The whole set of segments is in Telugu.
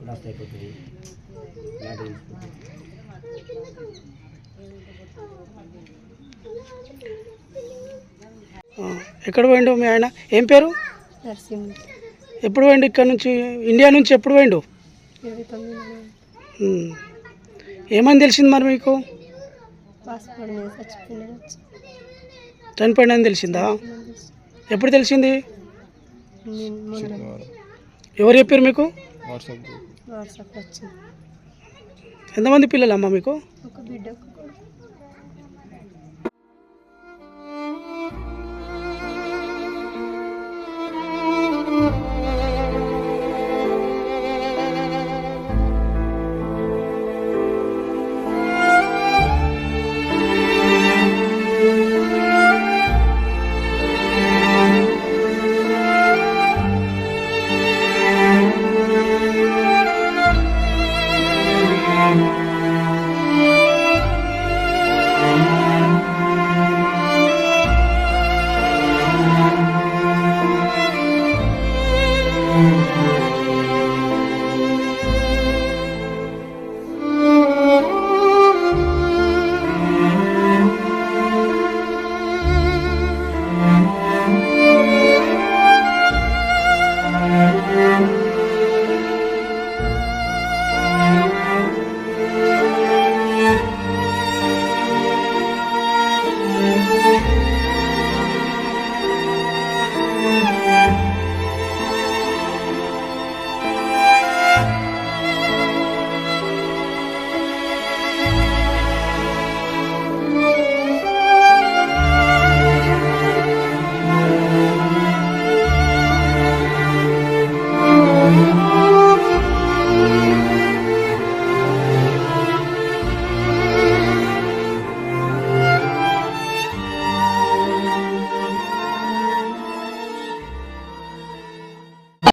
మస్తు అయిపోతుంది. ఎక్కడ పోయిండు మీ ఆయన? ఏం పేరు? ఎప్పుడు పోయిండు ఇక్కడ నుంచి? ఇండియా నుంచి ఎప్పుడు పోయిండు? ఏమని తెలిసింది మరి మీకు? చనిపోయిందని తెలిసిందా? ఎప్పుడు తెలిసింది? ఎవరు చెప్పారు మీకు? ఎంతమంది పిల్లలమ్మా మీకు?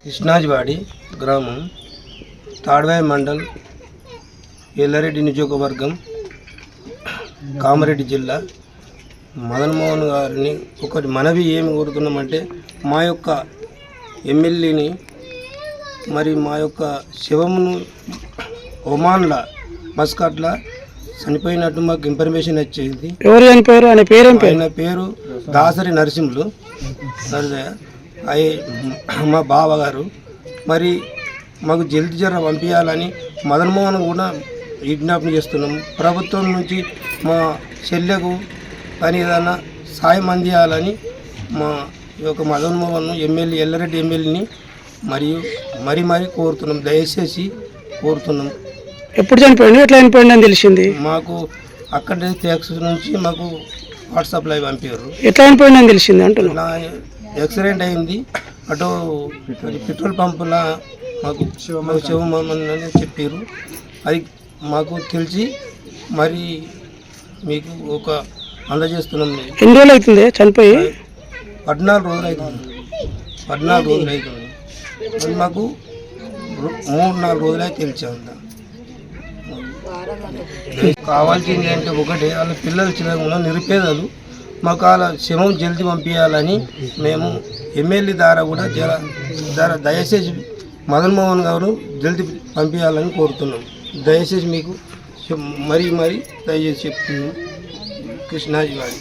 కృష్ణాజివాడి గ్రామం, తాడ్వాయి మండల్, ఎల్లారెడ్డి నియోజకవర్గం, కామారెడ్డి జిల్లా. మదన్ మోహన్ గారిని ఒకటి మనవి ఏమి కోరుతున్నామంటే, మా యొక్క ఎమ్మెల్యేని మరి మా యొక్క శవమును ఒమాన్లా మస్కట్లా చనిపోయినట్టు మాకు ఇన్ఫర్మేషన్ వచ్చింది. ఎవరు చనిపోయారు? ఆయన పేరు దాసరి నరసింహులు నరసయ్య. మా బావగారు. మరి మాకు జల్ది జర పంపించాలని మదన్ మోహన్ కూడా విజ్ఞాపన చేస్తున్నాము. ప్రభుత్వం నుంచి మా చెల్లెకు కానీ ఏదైనా సాయం అందించాలని మా యొక్క మదన్ మోహన్ ఎమ్మెల్యే, ఎల్లారెడ్డి ఎమ్మెల్యేని మరీ కోరుతున్నాం. దయచేసి కోరుతున్నాం. ఎప్పుడు చనిపోయింది, ఎట్లా చనిపోయింది అని తెలిసింది మాకు? అక్కడ ట్యాక్స్ నుంచి మాకు వాట్సాప్లో పంపారు. ఎట్లా చనిపోయింది అని తెలిసింది అంటున్నా? యాక్సిడెంట్ అయింది. అటు పెట్రోల్ పంపులా మాకు శివమని చెప్పారు. అది మాకు తెలిసి మరి మీకు ఒక అందజేస్తున్నాం. ఎన్ని రోజులు అవుతుంది చనిపోయి? 14 రోజులు అవుతుంది. 14 రోజులు అవుతుంది. మరి మాకు 3-4 రోజులే తెలిసాము. కావాల్సింది అంటే ఒకటే, వాళ్ళ పిల్లలు చిన్న నిరుపేదలు, మాకు వాళ్ళ శవం జల్దీ పంపించాలని మేము ఎమ్మెల్యే ద్వారా కూడా దయచేసి మదన్ మోహన్ గారు జల్దీ పంపించాలని కోరుతున్నాం. దయచేసి మీకు మరీ దయచేసి చెప్తున్నాం. కృష్ణాజివాడి.